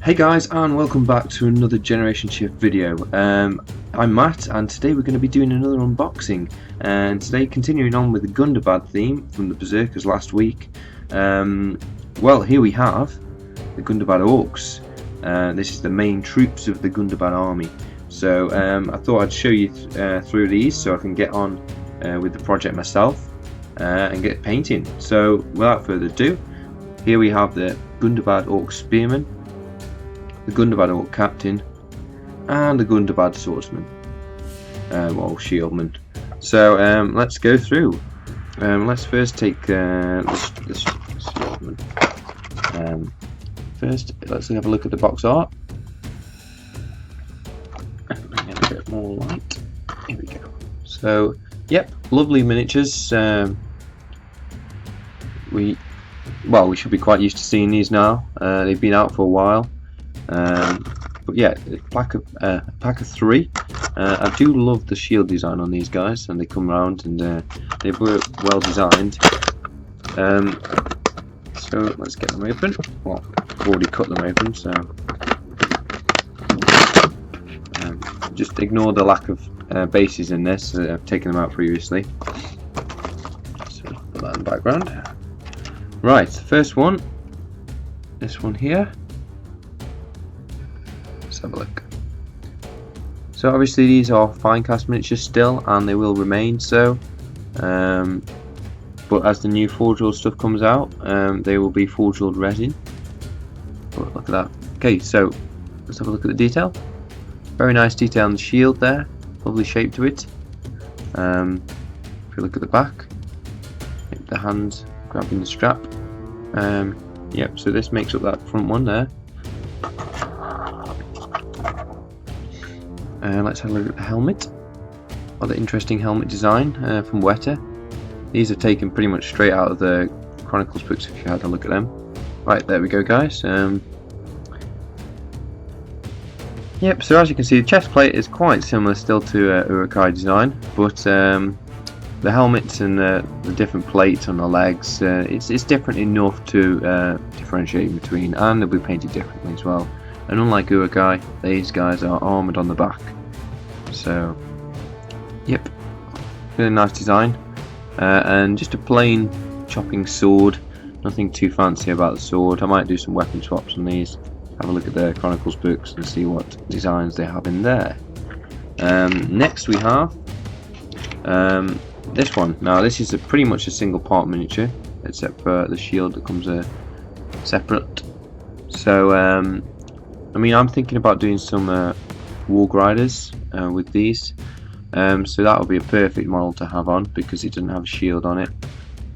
Hey guys, and welcome back to another Generation Shift video. I'm Matt, and today we're going to be doing another unboxing. And today, continuing on with the Gundabad theme from the Berserkers last week. Well, here we have the Gundabad Orcs. This is the main troops of the Gundabad army. So I thought I'd show you through these so I can get on with the project myself and get painting. So without further ado, here we have the Gundabad Orc Spearman, the Gundabad Orc Captain, and the Gundabad Swordsman, or Shieldman. So let's go through. Let's first take the Shieldman. First, let's have a look at the box art. Bring in a bit more light. Here we go. So, yep, lovely miniatures. We should be quite used to seeing these now. They've been out for a while. But yeah, a pack of 3. I do love the shield design on these guys, and they come around and they were well designed. So let's get them open. Well, I've already cut them open, so just ignore the lack of bases in this. I've taken them out previously. So put that in the background. Right, first one. This one here. Let's have a look. So obviously these are fine cast miniatures still, and they will remain so. But as the new Forge World stuff comes out, they will be Forge World resin. But look at that. Okay, so let's have a look at the detail. Very nice detail on the shield there. Lovely shape to it. If you look at the back, the hands grabbing the strap. Yep. So this makes up that front one there. Let's have a look at the helmet. Other interesting helmet design from Weta. These are taken pretty much straight out of the Chronicles books if you had a look at them. Right, there we go guys. Yep, so as you can see the chest plate is quite similar still to Urukai design, but the helmets and the different plates on the legs, it's different enough to differentiate between, and they'll be painted differently as well. And unlike Urukai, these guys are armoured on the back. So, yep, really nice design. And just a plain chopping sword, nothing too fancy about the sword. I might do some weapon swaps on these, have a look at the Chronicles books and see what designs they have in there. Next we have this one. Now this is pretty much a single part miniature, except for the shield that comes separate. So I mean, I'm thinking about doing some Warg Riders with these. So that would be a perfect model to have on because it doesn't have a shield on it.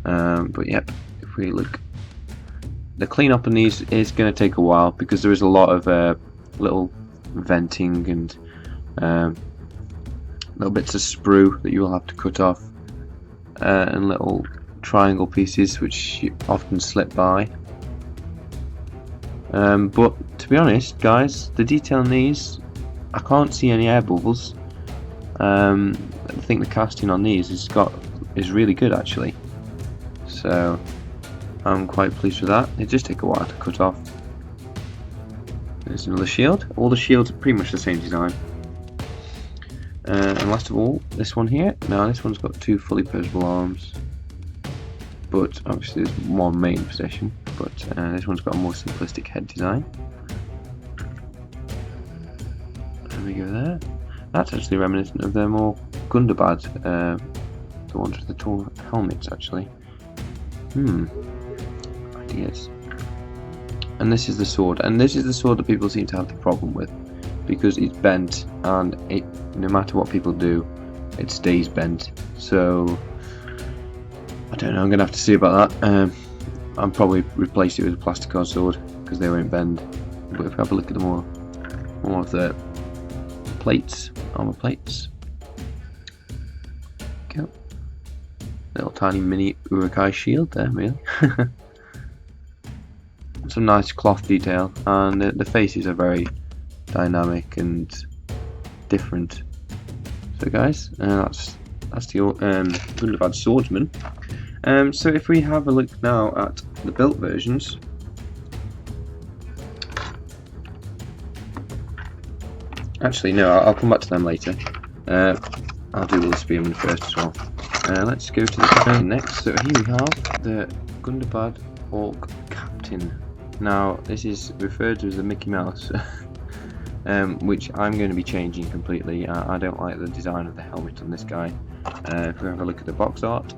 But yep, if we look, the cleanup on these is going to take a while because there is a lot of little venting and little bits of sprue that you will have to cut off, and little triangle pieces which often slip by. But to be honest, guys, the detail on these, I can't see any air bubbles. I think the casting on these is really good actually. So I'm quite pleased with that. It just take a while to cut off. There's another shield. All the shields are pretty much the same design. And last of all, this one here. Now this one's got 2 fully posable arms, but obviously there's one main position. But this one's got a more simplistic head design. There we go there. That's actually reminiscent of the more Gundabad, the ones with the tall helmets actually. Ideas. And this is the sword, and this is the sword that people seem to have the problem with, because it's bent, and no matter what people do, it stays bent. So I don't know, I'm gonna have to see about that. I'll probably replace it with a plasticard sword because they won't bend. But if we have a look at the more of the plates, armor plates. Go. Little tiny mini Urukai shield there, really. Some nice cloth detail, and the faces are very dynamic and different. So guys, that's the Gundabad Swordsman. So if we have a look now at the built versions, Actually, no, I'll come back to them later. I'll do all the Spearman first as well. Let's go to the Captain next. So here we have the Gundabad Orc Captain. Now, this is referred to as the Mickey Mouse, which I'm going to be changing completely. I don't like the design of the helmet on this guy. If we have a look at the box art,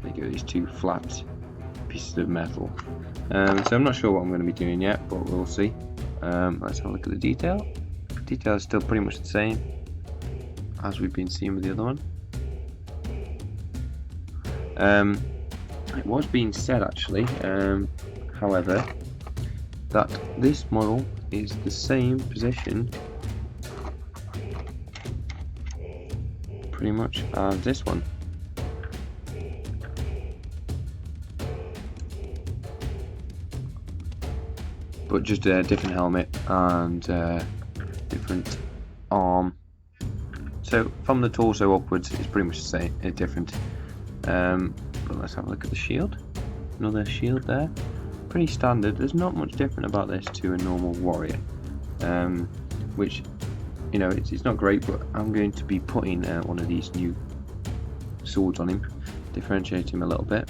there you go, these two flat pieces of metal. So I'm not sure what I'm going to be doing yet, but we'll see. Let's have a look at the detail. The detail is still pretty much the same as we've been seeing with the other one. It was being said actually, however, that this model is the same position pretty much as this one. But just a different helmet and different arm. So from the torso upwards, it's pretty much the same. It's different. But let's have a look at the shield. Another shield there. Pretty standard. There's not much different about this to a normal warrior. Which, you know, it's not great, but I'm going to be putting one of these new swords on him, differentiate him a little bit,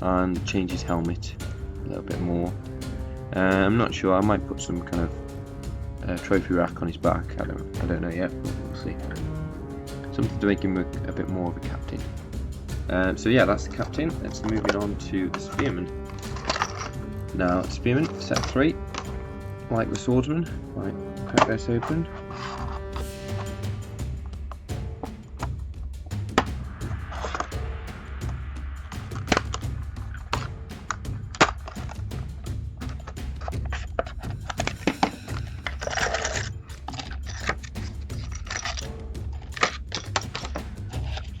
and change his helmet a little bit more. I'm not sure. I might put some kind of trophy rack on his back. I don't know yet, but we'll see. Something to make him a bit more of a captain. So yeah, that's the Captain. Let's move it on to the Spearman. Now, Spearman, set 3, like the Swordsman. Right, crack this open.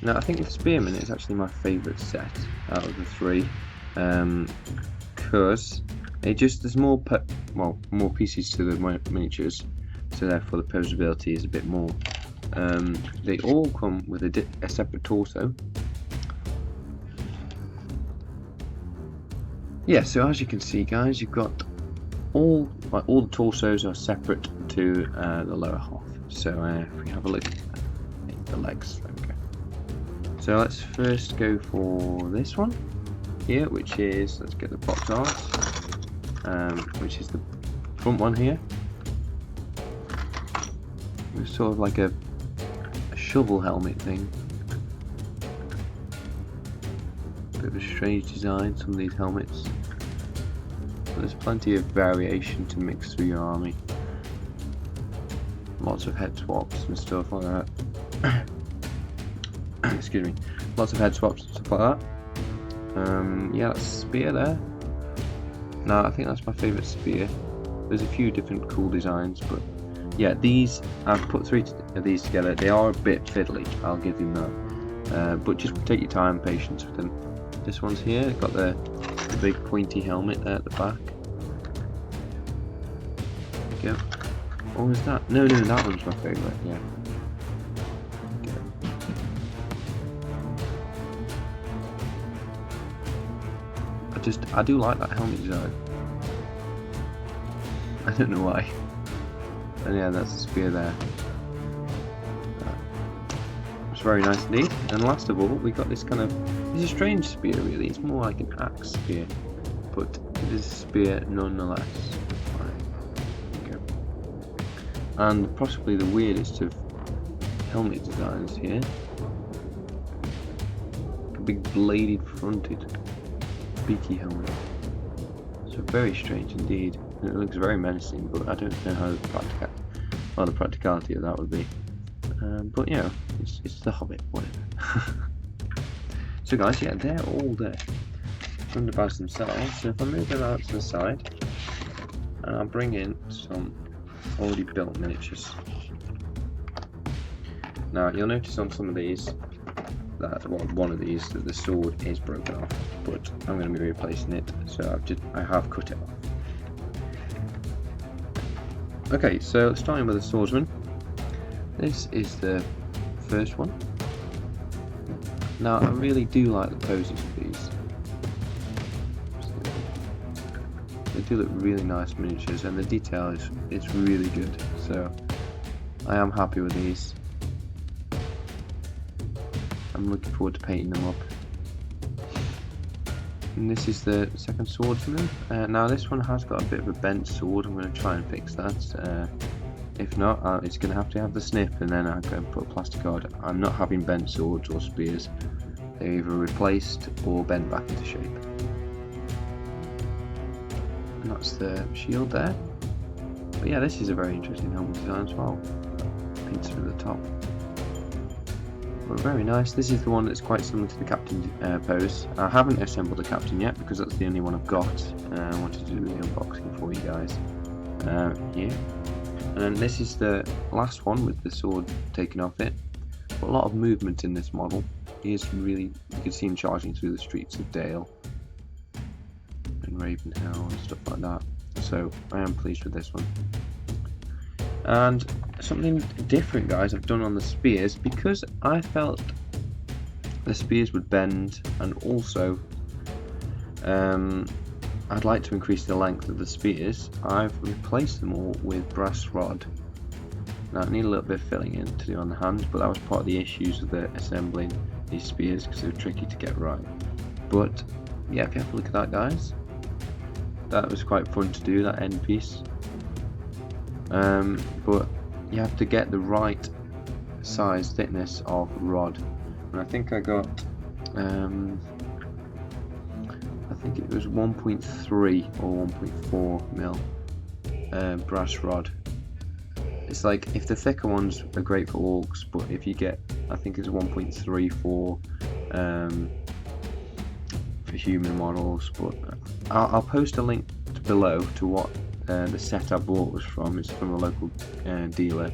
Now, I think the Spearman is actually my favourite set out of the 3, because there's more pieces to the miniatures, so therefore the posability is a bit more. They all come with a separate torso. Yeah, so as you can see, guys, you've got all the torsos are separate to the lower half. So if we have a look at the legs, there we go. So let's first go for this one here, which is, let's get the box art, which is the front one here. It's sort of like a shovel helmet thing. Bit of a strange design, some of these helmets. But there's plenty of variation to mix through your army. Lots of head swaps and stuff like that. Excuse me. Lots of head swaps and stuff like that. Yeah, that's Spear there. Now, I think that's my favourite Spear. There's a few different cool designs, but yeah, these, I've put 3 of these together. They are a bit fiddly, I'll give you that. But just take your time and patience with them. This one's here, it's got the big pointy helmet there at the back. There we go. What was that? No, that one's my favourite, yeah. I do like that helmet design. I don't know why. And yeah, that's the Spear there. It's very nice indeed. And last of all, we got this kind of, it's a strange spear really. It's more like an axe spear, but it is a spear nonetheless. Right. Okay. And possibly the weirdest of helmet designs here. A big bladed fronted beaky helmet. So very strange indeed. And it looks very menacing, but I don't know how the practicality of that would be. But you know, it's the Hobbit, whatever. So guys, yeah, they're all there. Gundabads themselves. So if I move them out to the side, and I'll bring in some already built miniatures. Now you'll notice on some of these that, well, one of these, that the sword is broken off, but I'm going to be replacing it, so I have cut it off. Okay, so starting with the swordsman. This is the first one. Now I really do like the poses of these. They do look really nice miniatures, and the detail is really good. So I am happy with these. I'm looking forward to painting them up. And this is the second swordsman. Now this one has got a bit of a bent sword. I'm going to try and fix that. If not, it's going to have the snip, and then I'm going to put a plastic guard. I'm not having bent swords or spears. They're either replaced or bent back into shape. And that's the shield there. But yeah, this is a very interesting helmet design as well. Painted at the top. But very nice. This is the one that's quite similar to the captain pose. I haven't assembled the captain yet because that's the only one I've got. I wanted to do the unboxing for you guys. Yeah. And then this is the last one with the sword taken off it. But a lot of movement in this model. He is really, you can see him charging through the streets of Dale and Ravenhill and stuff like that. So I am pleased with this one. And something different, guys, I've done on the spears, because I felt the spears would bend, and also I'd like to increase the length of the spears. I've replaced them all with brass rod. Now I need a little bit of filling in to do on the hands, but that was part of the issues of the assembling these spears because they were tricky to get right. But yeah, if you have a look at that, guys, that was quite fun to do, that end piece. But you have to get the right size thickness of rod, and I think I got I think it was 1.3 or 1.4 mil brass rod. It's like, if the thicker ones are great for orcs, but if you get, I think it's 1.3 for human models. But I'll post a link below to what the set I bought was from. It's from a local dealer,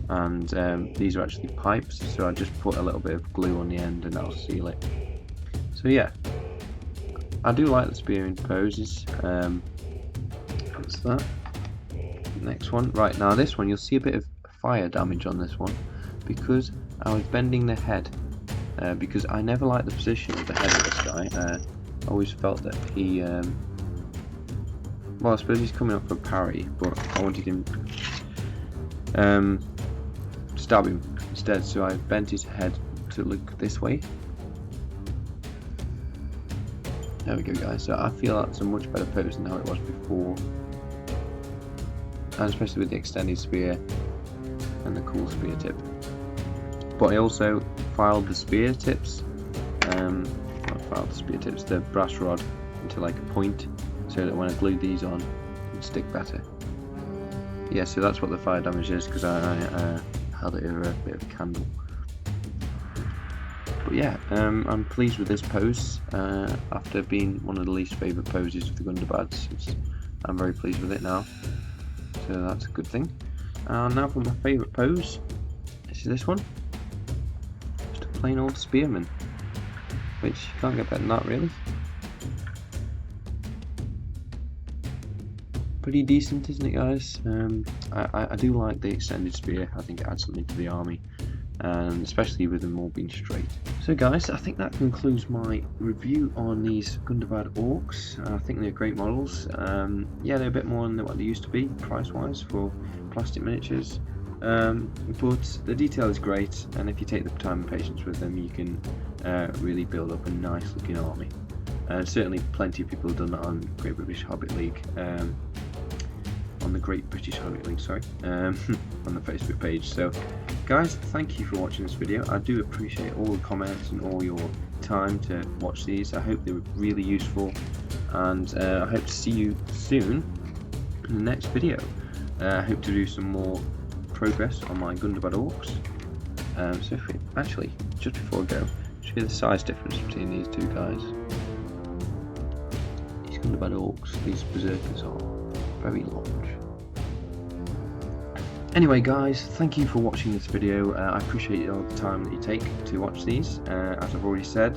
and these are actually pipes, so I just put a little bit of glue on the end and that'll seal it. So yeah, I do like the spearing poses. That's that. Next one. Right, now this one, you'll see a bit of fire damage on this one because I was bending the head, because I never liked the position of the head of this guy. I always felt that he well, I suppose he's coming up for parry, but I wanted him stab him instead, so I bent his head to look this way. There we go, guys. So I feel that's a much better pose than how it was before, and especially with the extended spear and the cool spear tip. But I also filed the spear tips, the brass rod into like a point, so that when I glued these on, it would stick better. Yeah, so that's what the fire damage is, because I held it over a bit of a candle. But yeah, I'm pleased with this pose. After being one of the least favourite poses of the Gundabads, I'm very pleased with it now. So that's a good thing. Now for my favourite pose. This is this one. Just a plain old Spearman, which you can't get better than that, really. Pretty decent, isn't it, guys? I do like the extended spear. I think it adds something to the army, and especially with them all being straight. So guys, I think that concludes my review on these Gundabad Orcs. I think they're great models. Yeah, they're a bit more than what they used to be price wise for plastic miniatures, but the detail is great, and if you take the time and patience with them, you can really build up a nice looking army. Certainly plenty of people have done that on Great British Hobbit League, on the Great British Hobbit League, sorry, on the Facebook page. So guys, thank you for watching this video. I do appreciate all the comments and all your time to watch these. I hope they were really useful, and I hope to see you soon in the next video. I hope to do some more progress on my Gundabad Orcs. So if we, actually, just before I go, show you the size difference between these two guys. These Gundabad Orcs, these berserkers, are very large. Anyway guys, thank you for watching this video. I appreciate all the time that you take to watch these, as I've already said.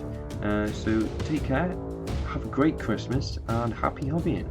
So take care, have a great Christmas, and happy hobbying.